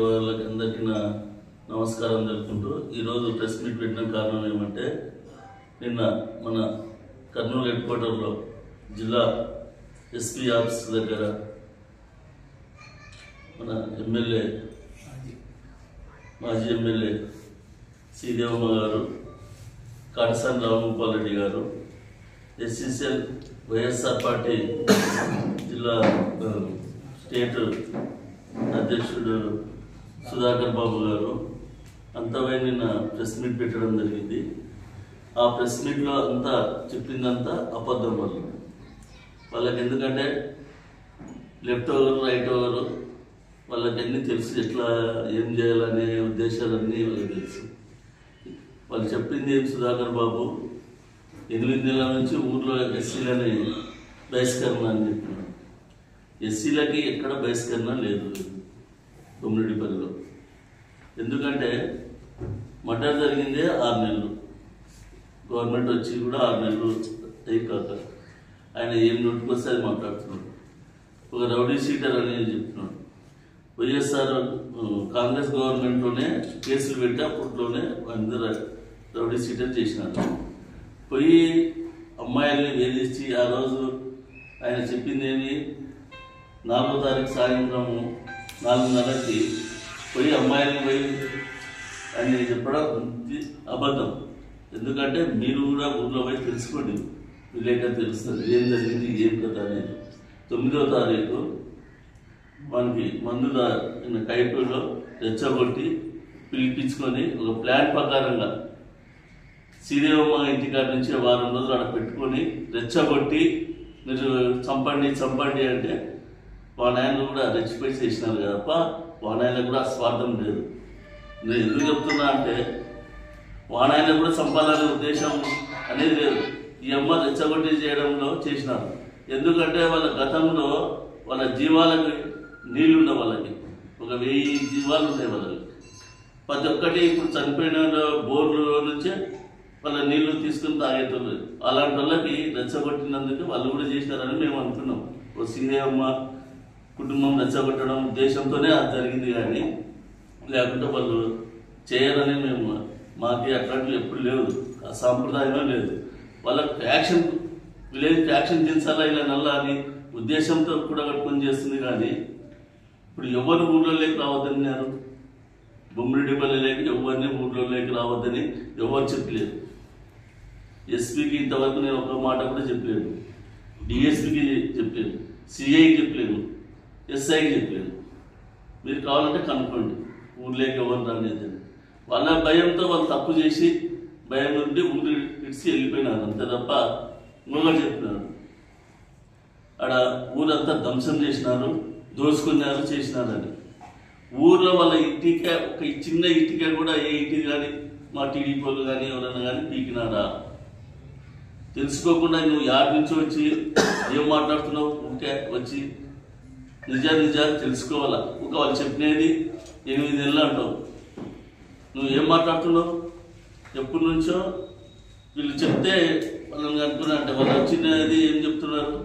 వాళ్ళకందరికీ నా నమస్కారం తెలుపుకుంటూ ఈరోజు ప్రెస్ మీట్ పెట్టిన కారణం ఏమంటే నిన్న మన కర్నూలు హెడ్ క్వార్టర్లో జిల్లా ఎస్పీ ఆఫీస్ దగ్గర మన ఎమ్మెల్యే మాజీ ఎమ్మెల్యే శ్రీదేవమ్మ గారు, కాటసాని రామగోపాల్ రెడ్డి గారు, ఎస్సీసీఎల్ వైఎస్ఆర్ పార్టీ జిల్లా స్టేట్ అధ్యక్షుడు సుధాకర్ బాబు గారు అంతవై నిన్న ప్రెస్ మీట్ పెట్టడం జరిగింది. ఆ ప్రెస్ మీట్లో అంతా చెప్పిందంతా అబద్ధం వాళ్ళకి. ఎందుకంటే లెఫ్ట్ ఓవర్ రైట్ ఓవర్ వాళ్ళకి అన్నీ తెలుసు, ఎట్లా ఏం చేయాలనే ఉద్దేశాలన్నీ వాళ్ళకి తెలుసు. వాళ్ళు చెప్పింది ఏం సుధాకర్ బాబు 8 నెలల నుంచి ఊర్లో ఎస్సీలని బహిష్కరణ అని చెప్పినాడు. ఎస్సీలకి ఎక్కడ బహిష్కరణ లేదు బొమ్మిడిపల్లిలో. ఎందుకంటే మర్డర్ జరిగిందే 6 నెలలు, గవర్నమెంట్ వచ్చి కూడా 6 నెలలు అయి కాక ఆయన ఏం నోటుకొస్తే అది మాట్లాడుతున్నాడు. ఒక రౌడీ షీటర్ అని చెప్తున్నాడు. వైఎస్ఆర్ కాంగ్రెస్ గవర్నమెంట్లోనే కేసులు పెట్టి అప్పట్లోనే అందరూ రౌడీ షీటర్ చేసినారు. పోయి అమ్మాయిల్ని వేధించి ఆ రోజు ఆయన చెప్పింది ఏమి 4వ తారీఖు సాయంత్రము 4:30కి పోయి అమ్మాయిల్ని పోయి ఆయన చెప్పడం అబద్ధం. ఎందుకంటే మీరు కూడా ఊళ్ళో పోయి తెలుసుకోండి, విలేక తెలుస్తుంది ఏం జరిగింది ఏం కదా అనేది. 9వ తారీఖు మనకి మందుల కైపులో రెచ్చగొట్టి పిలిపించుకొని ఒక ప్లాన్ ప్రకారంగా శ్రీదేవమ్మ ఇంటికాడ నుంచి వారం రోజులు అక్కడ పెట్టుకొని రెచ్చగొట్టి మీరు చంపండి అంటే వానాయనలు కూడా రెచ్చిపోయి చేసినారు కదప్ప. వానాయనకు కూడా స్వార్థం లేదు. నేను ఎందుకు చెప్తున్నా అంటే వానాయనకు కూడా చంపాలనే ఉద్దేశం అనేది లేదు. ఈ అమ్మ రెచ్చగొట్టి చేయడంలో చేసినారు. ఎందుకంటే వాళ్ళ గతంలో వాళ్ళ జీవాలకు నీళ్లున్న వాళ్ళకి ఒక 1000 జీవాలు ఉన్నాయి వాళ్ళకి. ప్రతి ఒక్కటి ఇప్పుడు చనిపోయిన బోర్లు నుంచే వాళ్ళ నీళ్లు తీసుకుని తాగేటోళ్ళు. అలాంటి వాళ్ళకి రెచ్చగొట్టినందుకు వాళ్ళు కూడా చేసినారని మేము అనుకున్నాం. ఓ శ్రీదేవమ్మ కుటుంబం రెచ్చగొట్టడం ఉద్దేశంతోనే అది జరిగింది, కానీ లేకుంటే వాళ్ళు చేయరని మేము మాకు అట్లాంటివి ఎప్పుడు లేవు, ఆ సాంప్రదాయమే లేదు. వాళ్ళకి యాక్షన్ విలేజ్ యాక్షన్ దించాలా ఇలా నల్లా అని ఉద్దేశంతో కూడా కట్టుకొని చేస్తుంది. కానీ ఇప్పుడు ఎవరు ఊళ్ళోకి రావద్దన్నారు, బొమ్మిడిపల్లిలోకి ఎవరిని ఊళ్ళోకి రావద్దని ఎవరు చెప్పలేదు. ఎస్పీకి ఇంతవరకు నేను ఒక మాట కూడా చెప్పలేను, డిఎస్పీకి చెప్పలేను, సిఐకి చెప్పలేను, ఎస్ఐకి చెప్పలేను. మీరు కావాలంటే కనుక్కోండి ఊర్లోకి ఎవరు రాలేదు. వాళ్ళ భయంతో వాళ్ళు తప్పు చేసి భయం నుండి ఊరి ఇడిచి వెళ్ళిపోయినారు అంతే తప్ప ఇంకొకటి చెప్పినారు. ఆడ ఊరంతా ధ్వంసం చేసినారు, దోసుకున్నారు, చేసినారని. ఊర్లో వాళ్ళ ఇంటికే ఒక చిన్న ఇంటికే కూడా ఏ ఇంటికి కానీ మా టీడీపీ వాళ్ళు కానీ ఎవరైనా కానీ పీకినారా? తెలుసుకోకుండా నువ్వు యాడ్ నుంచి వచ్చి ఏం మాట్లాడుతున్నావు ఉంటే వచ్చి నిజాలు తెలుసుకోవాలా. ఒక వాళ్ళు చెప్పినది 8 నెలలు అంటావు, నువ్వు ఏం మాట్లాడుతున్నావు? ఎప్పటి నుంచో వీళ్ళు చెప్తే వాళ్ళని అనుకున్నా అంటే వాళ్ళు వచ్చినది ఏం చెప్తున్నారు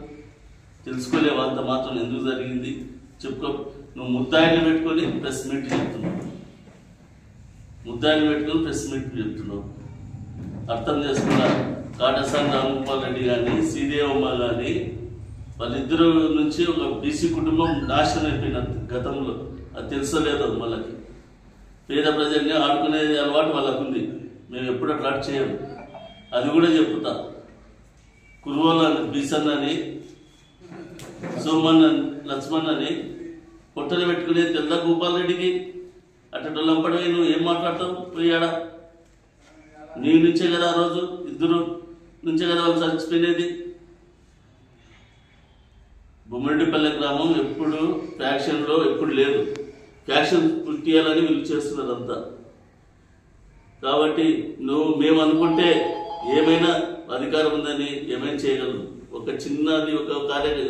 తెలుసుకోలేవు. అంత మాత్రం ఎందుకు జరిగింది చెప్పుకో. నువ్వు ముద్దాయిని పెట్టుకొని ప్రెస్ మీట్ చెప్తున్నావు, ముద్దాయిని పెట్టుకొని ప్రెస్ మీట్ చెప్తున్నావు. అర్థం చేసుకున్నా. కాటసాని రామగోపాల్ రెడ్డి కానీ శ్రీదేవమ్మ కానీ వాళ్ళిద్దరు నుంచి ఒక బీసీ కుటుంబం నాశనం అయిపోయిన గతంలో. అది తెలుసలేదు వాళ్ళకి. పేద ప్రజల్ని ఆడుకునేది అలవాటు వాళ్ళకు ఉంది. మేము ఎప్పుడు అట్లా చేయము. అది కూడా చెప్తా. కురువల బీసన్ అని, సోమన్ లక్ష్మణ్ అని పొట్టలు పెట్టుకునే తెల్ల గోపాల్ రెడ్డికి అట్టడంపడే నువ్వు ఏం మాట్లాడతావు? పోయాడా నీ నుంచే కదా ఆ రోజు ఇద్దరు నుంచే కదా వాళ్ళు చచ్చిపోయినది. బొమ్మిడిపల్లి గ్రామం ఎప్పుడు ఫ్యాక్షన్లో ఎప్పుడు లేదు. ఫ్యాక్షన్ పుట్టియాలని వీళ్ళు చేస్తున్నారు అంతా. కాబట్టి మేము అనుకుంటే ఏమైనా అధికారం ఉందని ఏమైనా చేయగలరు. ఒక చిన్నది ఒక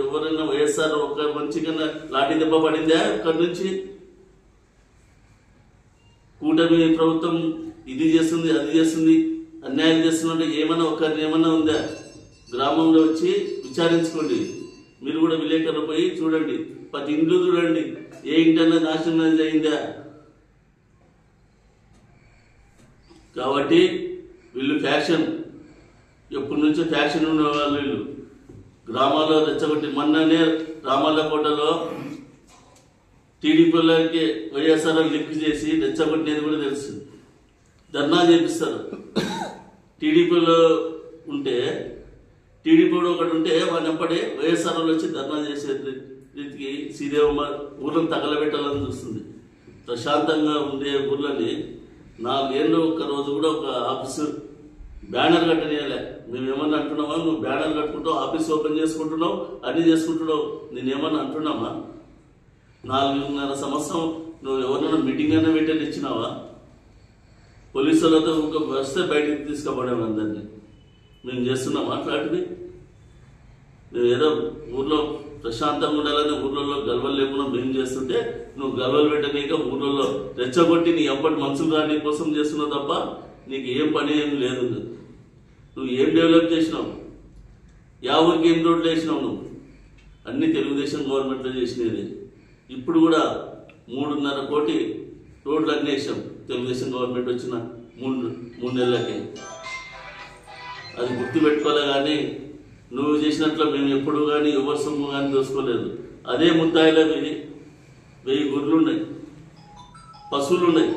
ఎవరైనా వైఎస్ఆర్ ఒక మంచిగా లాఠీ దెబ్బ పడిందా అక్కడి నుంచి? కూటమి ప్రభుత్వం ఇది చేస్తుంది అది చేస్తుంది అన్యాయం చేస్తున్నట్టు ఏమన్నా ఒకరిని ఏమన్నా ఉందా? గ్రామంలో వచ్చి విచారించుకోండి. మీరు కూడా విలేకరులు పోయి చూడండి, ప్రతి ఇంట్లో చూడండి, ఏ ఇంటర్లో నాశనం అయిందా. కాబట్టి వీళ్ళు ఫ్యాషన్, ఎప్పటి నుంచో ఫ్యాషన్ ఉన్న వాళ్ళు వీళ్ళు. గ్రామాల్లో రెచ్చగొట్టి మొన్ననే రామల్లకోటలో టీడీపీలోకి వైఎస్ఆర్ లింక్ చేసి రెచ్చగొట్టేది కూడా తెలుసు. ధర్నా చేపిస్తారు. టీడీపీలో ఉంటే టీడీపీలో ఒకటి ఉంటే వాడిని ఎప్పటి వైఎస్ఆర్లో వచ్చి ధర్నా చేసే రీతికి శ్రీదేవమ్మ ఊర్లను తగలబెట్టాలని చూస్తుంది. ప్రశాంతంగా ఉండే ఊర్లని 4 ఏళ్ళు ఒక్క రోజు కూడా ఒక ఆఫీసు బ్యానర్ కట్టనియాలే. మేమేమన్నా అంటున్నావా? నువ్వు బ్యానర్ కట్టుకుంటావు, ఆఫీస్ ఓపెన్ చేసుకుంటున్నావు, అన్నీ చేసుకుంటున్నావు. నేనేమన్నా అంటున్నామా? 4.5 సంవత్సరం నువ్వు ఎవరైనా మీటింగ్ అయినా పెట్టని ఇచ్చినావా? పోలీసులతో ఒక వస్తే బయటికి తీసుకుపోయాము అందరినీ. మేము చేస్తున్నామా అట్లాంటివి? మేము ఏదో ఊర్లో ప్రశాంతంగా ఉండాలని ఊర్లలో గల్వలు లేకుండా మేము చేస్తుంటే నువ్వు గల్వలు పెట్టనీక ఊర్లలో రెచ్చగొట్టి నీ ఎప్పటి మనుషులు రాని కోసం చేస్తున్నావు తప్ప నీకు ఏం పని ఏం లేదు. నువ్వు ఏం డెవలప్ చేసినావు? ఊరికి ఏం రోడ్లు వేసినావు? నువ్వు అన్ని తెలుగుదేశం గవర్నమెంట్లో చేసినది. ఇప్పుడు కూడా 3.5 కోటి రోడ్లు అన్నీ వేసాం తెలుగుదేశం గవర్నమెంట్ వచ్చిన 3 నెలలకి. అది గుర్తుపెట్టుకోలే. కానీ నువ్వు చేసినట్లు మేము ఎప్పుడు కానీ ఎవరి సొమ్ము కానీ దోసుకోలేదు. అదే ముద్దాయిలో 1000 గొర్రెలు ఉన్నాయి, పశువులు ఉన్నాయి.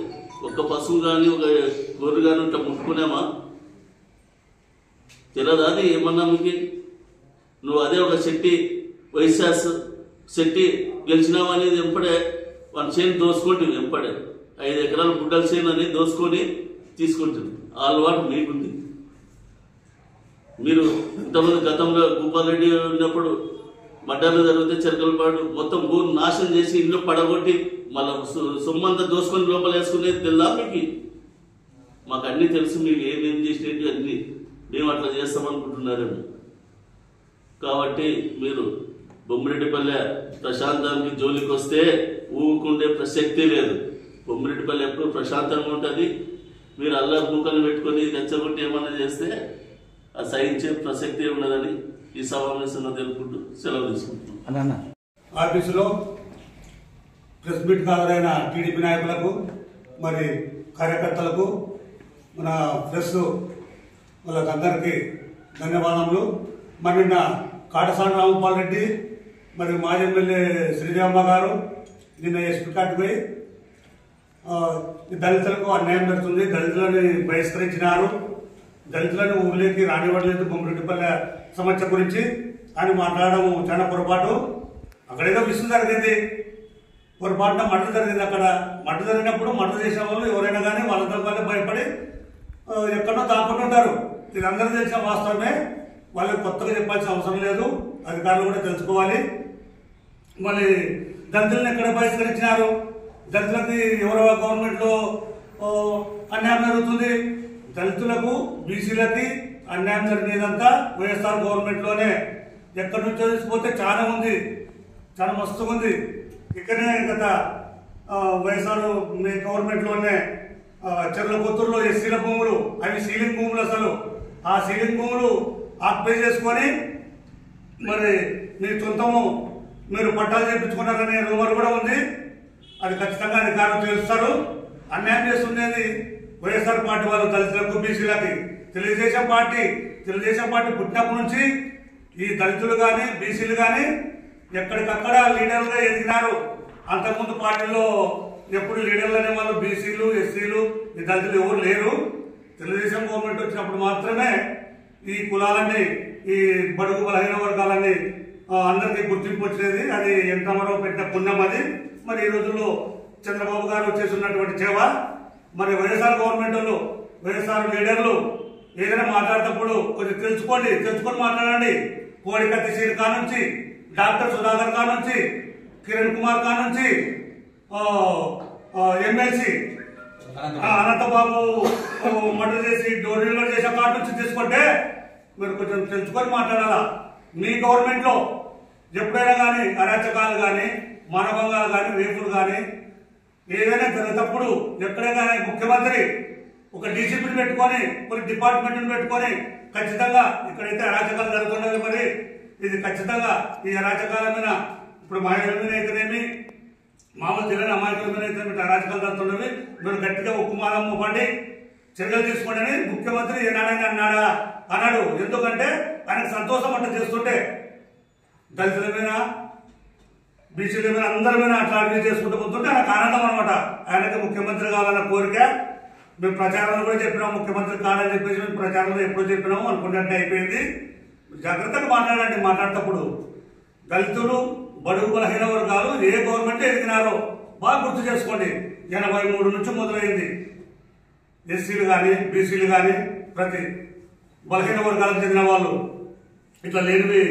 ఒక్క పశువు కానీ ఒక గొర్రె కానీ ఇట్లా ముట్టుకునేమా? తెలియదా అది ఏమన్నా మీకు? నువ్వు అదే ఒక వైశాస్ శెట్టి గెలిచినావు అనేది ఎంపడే వాళ్ళ చేను దోసుకుంటుంది. ఎంపడే 5 ఎకరాల గుడ్డల చేను అని దోసుకొని తీసుకుంటుంది. ఆ అలవాటు మీకుంది. మీరు ఇంతమంది గతంలో భూపాల్ రెడ్డి ఉన్నప్పుడు మడ్డాలు జరిగితే చెరకలపాడు మొత్తం ఊరు నాశనం చేసి ఇంట్లో పడగొట్టి మళ్ళీ సొమ్మంతా దోసుకొని లోపల వేసుకునేది తెల్లా మీకు? మాకు అన్నీ తెలుసు. మీకు ఏమేం చేసినట్టు అన్నీ మేము అట్లా చేస్తామనుకుంటున్నారేమో. కాబట్టి మీరు బొమ్మిరెడ్డిపల్లె ప్రశాంతానికి జోలికి వస్తే ఊరుకుండే ప్రసక్తే లేదు. బొమ్మిరెడ్డిపల్లె ఎప్పుడు ప్రశాంతంగా ఉంటుంది. మీరు అల్లరి ముక్కలు పెట్టుకొని రెచ్చగొట్టి ఏమన్నా చేస్తే ఆ సహించే ప్రసక్తి ఉండదని ఈ సమావేశంలో తెలుపుకుంటూ సెలవు తీసుకుంటున్నాం. ఆఫీసులో ప్రెస్ మీట్ హాజరైన టీడీపీ నాయకులకు మరి కార్యకర్తలకు మన ప్రెస్ వాళ్ళకందరికీ ధన్యవాదములు. మరి నిన్న కాటసాని రామపాల్ రెడ్డి మరి మాజీ ఎమ్మెల్యే శ్రీదేవమ్మ గారు నిన్న ఎస్పీ కార్డు పోయి దళితులకు అన్యాయం జరుగుతుంది, దళితులని బహిష్కరించినారు, దళితులను ఊళ్ళోకి రానివ్వలేదు బొమ్మిరెడ్డిపల్లె సమస్య గురించి అని మాట్లాడడం చాలా పొరపాటు. అక్కడేదో విషయం జరిగింది, పొరపాటున మర్డర్ జరిగింది. అక్కడ మర్డర్ జరిగినప్పుడు మర్డర్ చేసిన వాళ్ళు ఎవరైనా కానీ వాళ్ళతో భయపడి ఎక్కడో దాక్కుంటుంటారు. ఇది అందరూ తెలిసిన వాస్తవమే. వాళ్ళకి కొత్తగా చెప్పాల్సిన అవసరం లేదు. అధికారులు కూడా తెలుసుకోవాలి. మళ్ళీ దళితులను ఎక్కడ బహిష్కరించినారు? దళితులకి ఎవరో గవర్నమెంట్లో అన్యాయం జరుగుతుంది. దళితులకు బీసీలకి అన్యాయం జరిగేదంతా వైఎస్ఆర్ గవర్నమెంట్లోనే. ఎక్కడి నుంచో తీసుకుపోతే చాలా ఉంది, చాలా మస్తుగా ఉంది. ఇక్కడనే గత వైఎస్ఆర్ మీ గవర్నమెంట్లోనే చెర్ల కొత్తూరులో ఎస్సీల భూములు, అవి సీలింగ్ భూములు. అసలు ఆ సీలింగ్ భూములు ఆక్యుపై చేసుకొని మరి మీ సొంతము మీరు పట్టాలు చేయించుకున్నారనే రూమర్ కూడా ఉంది. అది ఖచ్చితంగా అధికారులు తెలుస్తారు. అన్యాయం చేస్తుండేది వైఎస్ఆర్ పార్టీ వాళ్ళు దళితులకు బీసీలకి. తెలుగుదేశం పార్టీ పుట్టినప్పటి నుంచి ఈ దళితులు కానీ బీసీలు కానీ ఎక్కడికక్కడ లీడర్లుగా ఎదిగినారు. అంతకుముందు పార్టీలో ఎప్పుడు లీడర్లు అనే వాళ్ళు బీసీలు ఎస్సీలు ఈ దళితులు ఎవరు లేరు. తెలుగుదేశం గవర్నమెంట్ వచ్చినప్పుడు మాత్రమే ఈ కులాలన్నీ ఈ బడుగు బలహీన వర్గాలన్నీ అందరికీ గుర్తింపు వచ్చేది. అది ఎంతమరో పెట్టిన పుణ్యం అది. మరి ఈ రోజుల్లో చంద్రబాబు గారు చేస్తున్నటువంటి సేవ. మరి వైఎస్ఆర్ గవర్నమెంట్ వాళ్ళు వైఎస్ఆర్ లీడర్లు ఏదైనా మాట్లాడేటప్పుడు కొంచెం తెలుసుకొని మాట్లాడండి. కోడికత్తి సీన్ కా నుంచి డాక్టర్ సుధాకర్ కా నుంచి కిరణ్ కుమార్ కా నుంచి ఎమ్మెల్సీ అనంతబాబు మర్డర్ చేసి డోరీలో చేసే కాడ నుంచి తీసుకుంటే మీరు కొంచెం తెలుసుకొని మాట్లాడాలా. మీ గవర్నమెంట్ లో ఎప్పుడైనా కానీ అరాచకాలు కానీ మానభంగాలు కానీ రేపులు కానీ ఏదైనా జరిగినప్పుడు ఎక్కడైనా ముఖ్యమంత్రి ఒక డీసీపీని పెట్టుకొని కొన్ని డిపార్ట్మెంట్ని పెట్టుకొని ఖచ్చితంగా ఇక్కడైతే అరాచకాలు జరుగుతున్నది మరి ఇది ఖచ్చితంగా ఈ అరాచకాల మీద ఇప్పుడు మహిళల మీద అయితేనేమి మామూలు తెలియని అమాయకుల మీద అయితే అరాచకాలు జరుగుతున్నవి. మీరు గట్టిగా ఉక్కుమాలం మోపండి, చర్యలు తీసుకోండి అని ముఖ్యమంత్రి ఏనాడైనా అన్నాడు. ఎందుకంటే ఆయనకు సంతోషం అంట చేస్తుంటే దళితుల మీద బీసీల మీద అందరి మీద అట్లా అడిగి చేసుకుంటూ పోతుంటే ఆయనకు ఆనందం అనమాట. ఆయనకి ముఖ్యమంత్రి కావాలన్న కోరిక. మేము ప్రచారంలో కూడా చెప్పినాం, ముఖ్యమంత్రి కావాలని చెప్పేసి మేము ప్రచారంలో ఎప్పుడు చెప్పినాము అనుకున్నట్టే అయిపోయింది. జాగ్రత్తగా మాట్లాడండి. మాట్లాడేటప్పుడు దళితులు బడుగు బలహీన వర్గాలు ఏ గవర్నమెంట్ ఎదిగినారో బాగా గుర్తు చేసుకోండి. 83 నుంచి మొదలైంది. ఎస్సీలు కానీ బీసీలు కానీ ప్రతి బలహీన వర్గాలకు చెందిన వాళ్ళు ఇట్లా లేనివి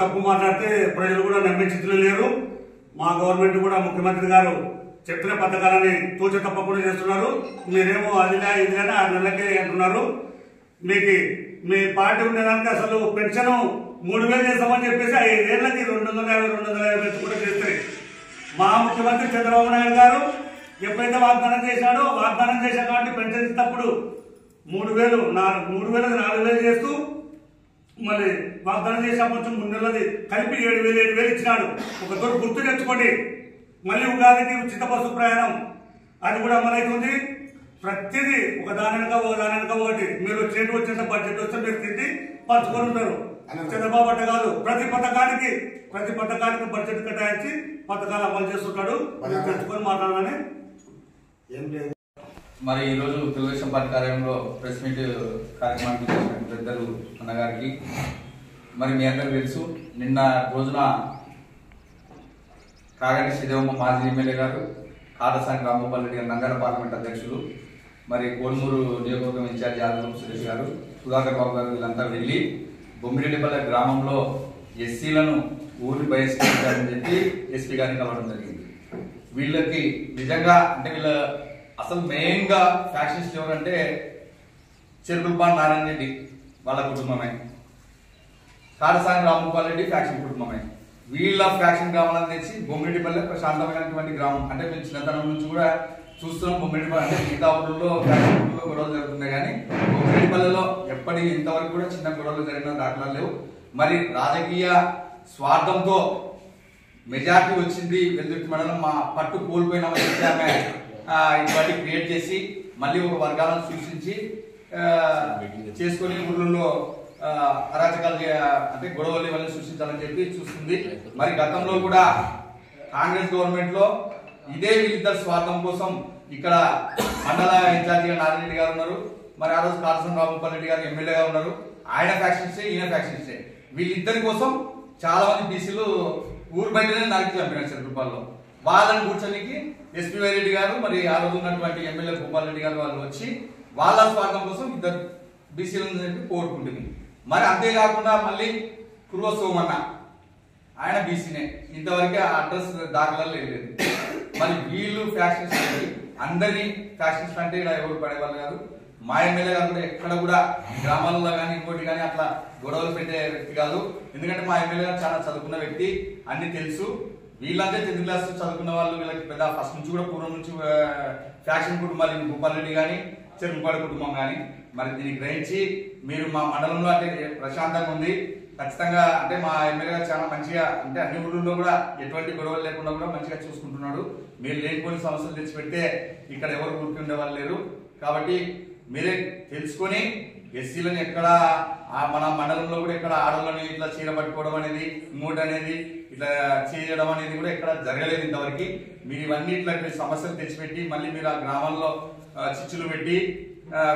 తప్పు మాట్లాడితే ప్రజలు కూడా నమ్మే స్థితిలో లేరు. మా గవర్నమెంట్ కూడా ముఖ్యమంత్రి గారు చెప్పిన పథకాలని తూచ తప్పకుండా చేస్తున్నారు. మీరేమో అదిలా ఇదిగానే 6 నెలలకే అంటున్నారు. మీకు మీ పార్టీ ఉండడానికి అసలు పెన్షన్ 3000 చేస్తామని చెప్పేసి 5 ఏళ్ళకి 250 కూడా చేస్తాయి. మా ముఖ్యమంత్రి చంద్రబాబు నాయుడు గారు ఎప్పుడైతే వాగ్దానం చేశాడో వాగ్దానం చేశాం కాబట్టి పెన్షన్ ఇచ్చినప్పుడు 3000 4000 చేస్తూ మళ్ళీ వాగ్దానం చేసినప్పటి నుంచి 3 నెలలది కలిపి 7,000 ఇచ్చినాడు. ఒక తోడు గుర్తు తెచ్చుకోండి. మళ్ళీ ఉగాదికి ఉచిత బస్సు ప్రయాణం అది కూడా అమలవుతుంది. ప్రతిదీ ఒక దాని వెనక ఒకటి. మీరు వచ్చిన బడ్జెట్ వస్తే మీరు తిండి పంచుకొని ఉంటారు. చంద్రబాబు అట్ట కాదు, ప్రతి పథకానికి బడ్జెట్ కేటాయించి పథకాలు అమలు చేస్తుంటాడు. తెచ్చుకొని మాట్లాడాలని ఏం లేదు. మరి ఈరోజు తెలుగుదేశం పార్టీ కార్యాలయంలో ప్రెస్ మీట్ కార్యక్రమానికి చేసిన పెద్దలు అన్నగారికి మరి మీ అందరికీ తెలుసు, నిన్న రోజున కాగంటి శ్రీదేవమ్మ మాజీ ఎమ్మెల్యే గారు, కాటసాని రాంగోపాల్ రెడ్డి గారు నంద్యాల పార్లమెంట్ అధ్యక్షులు, మరి కోడుమూరు నియోజకవర్గం ఇన్ఛార్జి ఆదిలం సురేష్ గారు, సుధాకర్ బాబు గారు వీళ్ళంతా వెళ్ళి బొమ్మిరెడ్డిపల్లె గ్రామంలో ఎస్సీలను ఊరి బహిష్కరించాలని చెప్పి ఎస్పీ గారిని కలవడం జరిగింది. వీళ్ళకి నిజంగా అంటే వీళ్ళ అసలు మెయిన్ గా ఫ్యాక్షన్స్ ఎవరంటే చెరుకులపాటి నారాయణ రెడ్డి వాళ్ళ కుటుంబమే, కాటసాని రాంగోపాల్ రెడ్డి ఫ్యాక్షన్ కుటుంబమే. వీళ్ళ ఫ్యాక్షన్ గ్రామాలను తెచ్చి బొమ్మిరెడ్డిపల్లె ప్రశాంతమైనటువంటి గ్రామం. అంటే మేము చిన్నతనం నుంచి కూడా చూస్తున్నాం. బొమ్మిరెడ్డిపల్లె అంటే మిగతా ఊళ్ళలో ఫ్యాక్షన్ గొడవలు జరుగుతున్నాయి కానీ బొమ్మిరెడ్డిపల్లెలో ఎప్పటి ఇంతవరకు కూడా చిన్న గొడవలు జరిగిన దాఖలాలు లేవు. మరి రాజకీయ స్వార్థంతో మెజార్టీ వచ్చింది వెల్దుర్తి మండలం, మా పట్టు కోల్పోయినామని చెప్పి ఆమె ఇటువంటి క్రియేట్ చేసి మళ్ళీ ఒక వర్గాలను సూచించి చేసుకొని ఊళ్ళో అరాచకాలు అంటే గొడవలు ఇవన్నీ సృష్టించాలని చెప్పి చూస్తుంది. మరి గతంలో కూడా కాంగ్రెస్ గవర్నమెంట్ లో ఇదే వీళ్ళిద్దరు స్వార్థం కోసం ఇక్కడ మండల ఇన్ఛార్జిగా నారాయణ రెడ్డి గారు ఉన్నారు. మరి ఆ రోజు కాటసాని రాంగోపాల్ రెడ్డి గారు ఎమ్మెల్యేగా ఉన్నారు. ఆయన ఫ్యాక్షన్సే ఈయన ఫ్యాక్షన్సే. వీళ్ళిద్దరి కోసం చాలా మంది బీసీలు ఊరు బయటనే నరికి చంపినారు చెరుకులపాల్లో. వాళ్ళని కూర్చొనికి ఎస్పీ వైరెడ్డి గారు మరి ఆ రోజు ఉన్నటువంటి ఎమ్మెల్యే భూపాల్ రెడ్డి గారు వాళ్ళు వచ్చి వాళ్ళ స్వార్థం కోసం ఇద్దరు బీసీలను చెప్పి పోగొట్టుకుంటుంది. మరి అంతేకాకుండా మళ్ళీ కుర్వ సోమన్న ఆయన బీసీనే, ఇంతవరకే అడ్రస్ దాఖలాలు లేదు. మరి వీళ్ళు ఫ్యాక్షన్స్ అందరినీ ఫ్యాక్షన్స్ అంటే ఇలా ఎవరు పడేవాళ్ళు కాదు. మా ఎమ్మెల్యే గారు కూడా ఎక్కడ కూడా గ్రామాల్లో కానీ ఇంకోటి కానీ అట్లా గొడవలు పెట్టే వ్యక్తి కాదు. ఎందుకంటే మా ఎమ్మెల్యే గారు చాలా చదువుకున్న వ్యక్తి, అన్ని తెలుసు. వీళ్ళంటే 10th క్లాస్ చదువుకున్న వాళ్ళు, వీళ్ళకి పెద్ద ఫస్ట్ నుంచి కూడా పూర్వం నుంచి ఫ్యాక్షన్ కుటుంబాలు భూపాల్ రెడ్డి కానీ చెరుకులపాటి కుటుంబం కానీ మరి దీన్ని గ్రహించి మీరు మా మండలంలో అంటే ప్రశాంతంగా ఉంది. ఖచ్చితంగా అంటే మా ఎమ్మెల్యే గారు చాలా మంచిగా అంటే అన్ని ఊళ్ళో కూడా ఎటువంటి గొడవలు లేకుండా కూడా మంచిగా చూసుకుంటున్నాడు. మీరు లేనిపోయిన సమస్యలు తెచ్చిపెడితే ఇక్కడ ఎవరు ఊరికి ఉండే వాళ్ళు లేరు. కాబట్టి మీరే తెలుసుకొని ఎస్సీలను ఎక్కడ మన మండలంలో కూడా ఇక్కడ ఆడవాళ్ళని ఇట్లా చీర పట్టుకోవడం అనేది ఇంకోటి అనేది ఇట్లా చేయడం అనేది కూడా ఇక్కడ జరగలేదు ఇంతవరకు. మీరు ఇవన్నీ ఇట్లా సమస్యలు తెచ్చిపెట్టి మళ్ళీ మీరు ఆ గ్రామాల్లో చిచ్చులు పెట్టి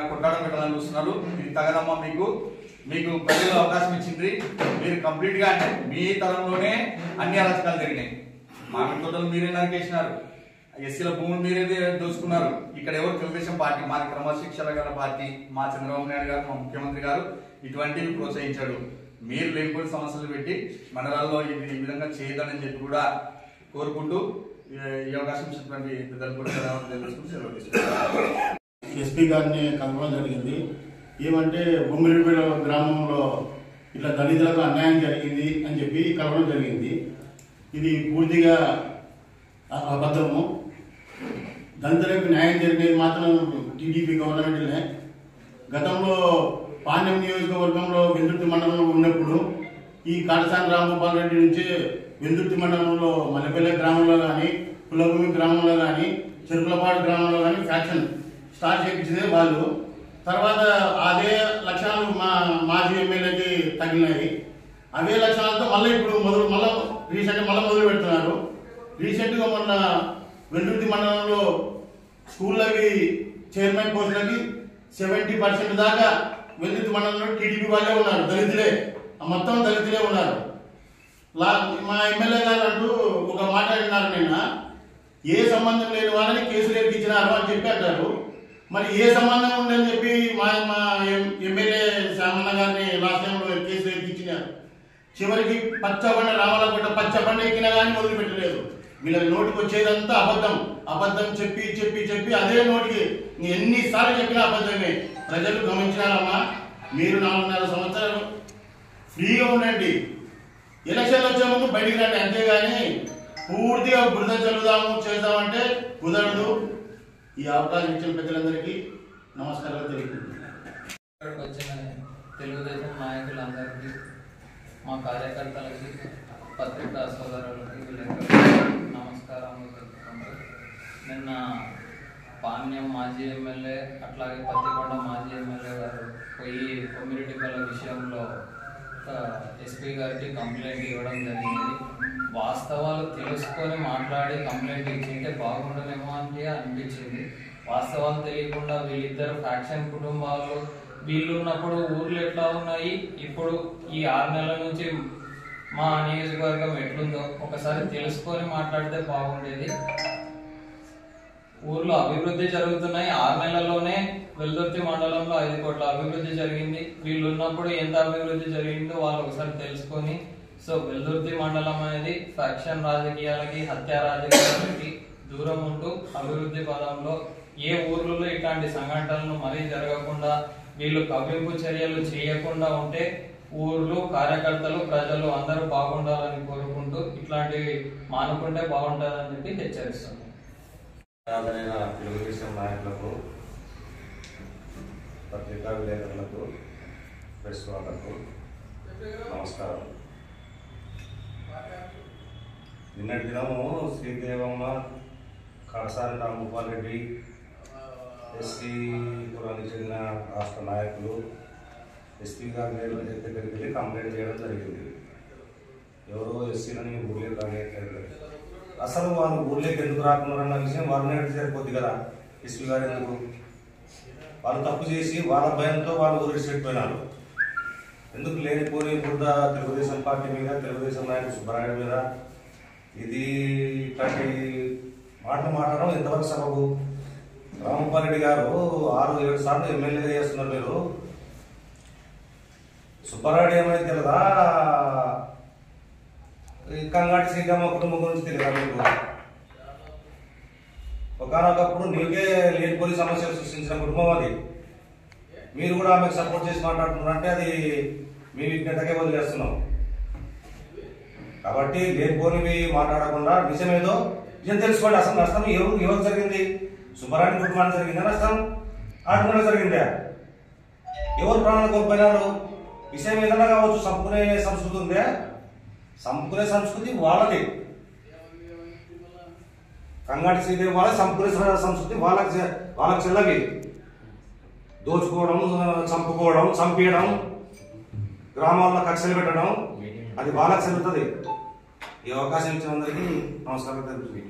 కొట్టాడ పెట్టాలని చూస్తున్నారు. ఇది తగదమ్మా. మీకు ప్రజలు అవకాశం ఇచ్చింది. మీరు కంప్లీట్ గా అంటే మీ తరంలోనే అన్ని అరాచకాలు జరిగినాయి. మామిడి తోటలు మీరే నరికేసినారు, ఎస్సీల భూములు మీరే దోచుకున్నారు. ఇక్కడ ఎవరు తెలుగుదేశం పార్టీ, మా క్రమశిక్షణ గల పార్టీ, మా చంద్రబాబు నాయుడు గారు, మా ముఖ్యమంత్రి గారు ఇటువంటివి ప్రోత్సహించాడు. మీరు లేకపోతే సమస్యలు పెట్టి మండలాల్లో ఈ విధంగా చేయదని చెప్పి కూడా కోరుకుంటూ ఈ అవకాశం ఇచ్చినటువంటి పెద్దలు కూడా ఎస్పీ గారిని కలవడం జరిగింది. ఏమంటే బొమ్మిరెడ్డిపల్లె గ్రామంలో ఇట్లా దళితులకు అన్యాయం జరిగింది అని చెప్పి కలవడం జరిగింది. ఇది పూర్తిగా అబద్ధము. దళితులకు న్యాయం జరిగేది మాత్రం టీడీపీ గవర్నమెంట్లే. గతంలో పాండ్యం నియోజకవర్గంలో వెల్దుర్తి మండలంలో ఉన్నప్పుడు ఈ కాటసాని రామగోపాల్ రెడ్డి నుంచి వెల్దుర్తి మండలంలో మల్లెపల్లి గ్రామంలో కానీ, పుల్లభూమి గ్రామంలో కానీ, చెరుకులపాడు గ్రామంలో కానీ ఫ్యాక్షన్ స్టార్ట్ చేయించిందే వాళ్ళు. తర్వాత అదే లక్షణాలు మా మాజీ ఎమ్మెల్యేకి తగిలినాయి. అవే లక్షణాలతో మళ్ళీ ఇప్పుడు రీసెంట్గా మొదలు పెడుతున్నారు. రీసెంట్గా మొన్న వెల్దుర్తి మండలంలో స్కూళ్ళకి చైర్మన్ పోస్టులకి 70% దాకా వెల్దుర్తి మండలంలో టీడీపీ వాళ్ళే ఉన్నారు, దళితులే, మొత్తం దళితులే ఉన్నారు. మా ఎమ్మెల్యే గారు అంటూ ఒక మాట అన్నారు నిన్న, ఏ సంబంధం లేని వాళ్ళని కేసులు ఎక్కించినారు అని చెప్పి అంటారు. మరి ఏ సంబంధం ఉందని చెప్పి మా ఎమ్మెల్యే శ్యామన్న గారిని లాస్ట్ టైంలో కేసులు ఎక్కించినారు. చివరికి పచ్చబండ రావాలనుకుంటే పచ్చబండ ఎక్కినా కానీ వదిలిపెట్టలేదు. వీళ్ళ నోటికి వచ్చేదంతా అబద్ధం చెప్పి చెప్పి చెప్పి అదే నోటికి ఎన్నిసార్లు చెప్పినా అబద్ధమే. ప్రజలు గమనించారమ్మా, మీరు 4.5 సంవత్సరాలు ఫ్రీగా ఉండండి, ఎలక్షన్లు వచ్చే ముందు బయటికి రండి, అంతేగాని పూర్తిగా బురద చేద్దామంటే కుదరదు. ఈ అవకాశం ఇచ్చిన పెద్దలందరికీ నమస్కారాలు తెలియజేస్తున్నాను. వచ్చిన తెలుగుదేశం నాయకులందరికీ, మా కార్యకర్తలకి, పత్రికా సోదరులకి నమస్కారాలు తెలుపుకుంటూ, నిన్న పాణ్యం మాజీ ఎమ్మెల్యే అట్లాగే పత్తికొండ మాజీ ఎమ్మెల్యే గారు పోయి కొమ్మిరెడ్డిపల్లి విషయంలో ఎస్పీ గారికి కంప్లైంట్ ఇవ్వడం జరిగింది. వాస్తవాలు తెలుసుకొని మాట్లాడి కంప్లైంట్ ఇచ్చింటే బాగుండదేమో అని అనిపించింది. వాస్తవాలు తెలియకుండా వీళ్ళిద్దరు ఫ్యాక్షన్ కుటుంబాలు వీళ్ళు ఉన్నప్పుడు ఊర్లు ఎట్లా ఉన్నాయి, ఇప్పుడు ఈ 6 నెలల నుంచి మా నియోజకవర్గం ఎట్లుందో ఒకసారి తెలుసుకొని మాట్లాడితే బాగుండేది. ఊర్లో అభివృద్ధి జరుగుతున్నాయి. 6 నెలల్లోనే వెల్దుర్తి మండలంలో 5 కోట్ల అభివృద్ధి జరిగింది. వీళ్ళు ఉన్నప్పుడు ఎంత అభివృద్ధి జరిగిందో వాళ్ళు ఒకసారి తెలుసుకొని, సో వెల్దుర్తి మండలం అనేది ఫ్యాక్షన్ రాజకీయాలకి, హత్య రాజకీయాలకి దూరం ఉంటూ అభివృద్ధి పదంలో ఏ ఊర్లలో ఇట్లాంటి సంఘటనలు మరీ జరగకుండా, వీళ్ళు కవ్వింపు చర్యలు చేయకుండా ఉంటే ఊర్లు, కార్యకర్తలు, ప్రజలు అందరూ బాగుండాలని కోరుకుంటూ ఇట్లాంటివి మానుకుంటే బాగుంటుందని చెప్పి హెచ్చరిస్తున్నాం. తెలుగుదేశం నాయకులకు, పత్రికా విలేకరులకు, ప్రెస్ వాళ్ళకు నమస్కారం. నిన్నటి దినము శ్రీదేవమ్మ, కాటసాని రామగోపాల్ రెడ్డి, ఎస్సీ కులానికి చెందిన రాష్ట్ర నాయకులు ఎస్పీ గారి దగ్గరికి వెళ్ళి కంప్లైంట్ చేయడం జరిగింది. ఎవరో ఎస్సీలని ఊర్లోకి రానియట్లేదు. అసలు వాళ్ళు ఊర్లోకి ఎందుకు రాకున్నారన్న విషయం వాళ్ళని అడిగితే సరిపోద్ది కదా. ఎస్పీ గారు ఎందుకు, వాళ్ళు తప్పు చేసి వాళ్ళ భయంతో వాళ్ళు ఊరికి పెట్టిపోయినారు. ఎందుకు లేనిపోయి బుద్ధ తెలుగుదేశం పార్టీ మీద, తెలుగుదేశం నాయకుడు సుబ్బరాయుడు మీద ఇది ఇట్లాంటి మాటలు మాట్లాడడం ఎంతవరకు సబబు? రామగోపాల్ రెడ్డి గారు 6-7 సార్లు ఎమ్మెల్యేగా చేస్తున్నారు. మీరు సుబ్బరాయుడు ఏమైంది తెలియదా? కంగాటి శ్రీరామ కుటుంబం గురించి తెలియదా మీకు? ఒకనొకప్పుడు నీకే లేనిపోని సమస్యలు సృష్టించిన కుటుంబం అది. మీరు కూడా ఆమెకు సపోర్ట్ చేసి మాట్లాడుతున్నారంటే అది మీ విజ్ఞతకే వదిలేస్తున్నాం. కాబట్టి లేనిపోనివి మాట్లాడకుండా నిజమేదో నిజం తెలుసుకోండి. అసలు నష్టం ఎవరికి జరిగింది? సుబ్బరాయుడు కుటుంబానికి జరిగిందా నష్టం? ఆటంకంగా జరిగిందా? ఎవరు ప్రాణాలు కోల్పోయినారు? విషయం ఏదైనా కావచ్చు, సంపుకునే సంస్కృతి ఉందే. సంపుకునే సంస్కృతి వాళ్ళది. కంగాటి శ్రీదేవి వాళ్ళ సంపుకునే సంస్కృతి వాళ్ళకి చెల్లవి. దోచుకోవడం, చంపుకోవడం, చంపేయడం, గ్రామాల్లో కక్షలు పెట్టడం అది వాళ్ళకి చెల్లుతుంది. ఈ అవకాశం ఇచ్చిన అందరికీ నమస్కారం తెలుపుతుంది.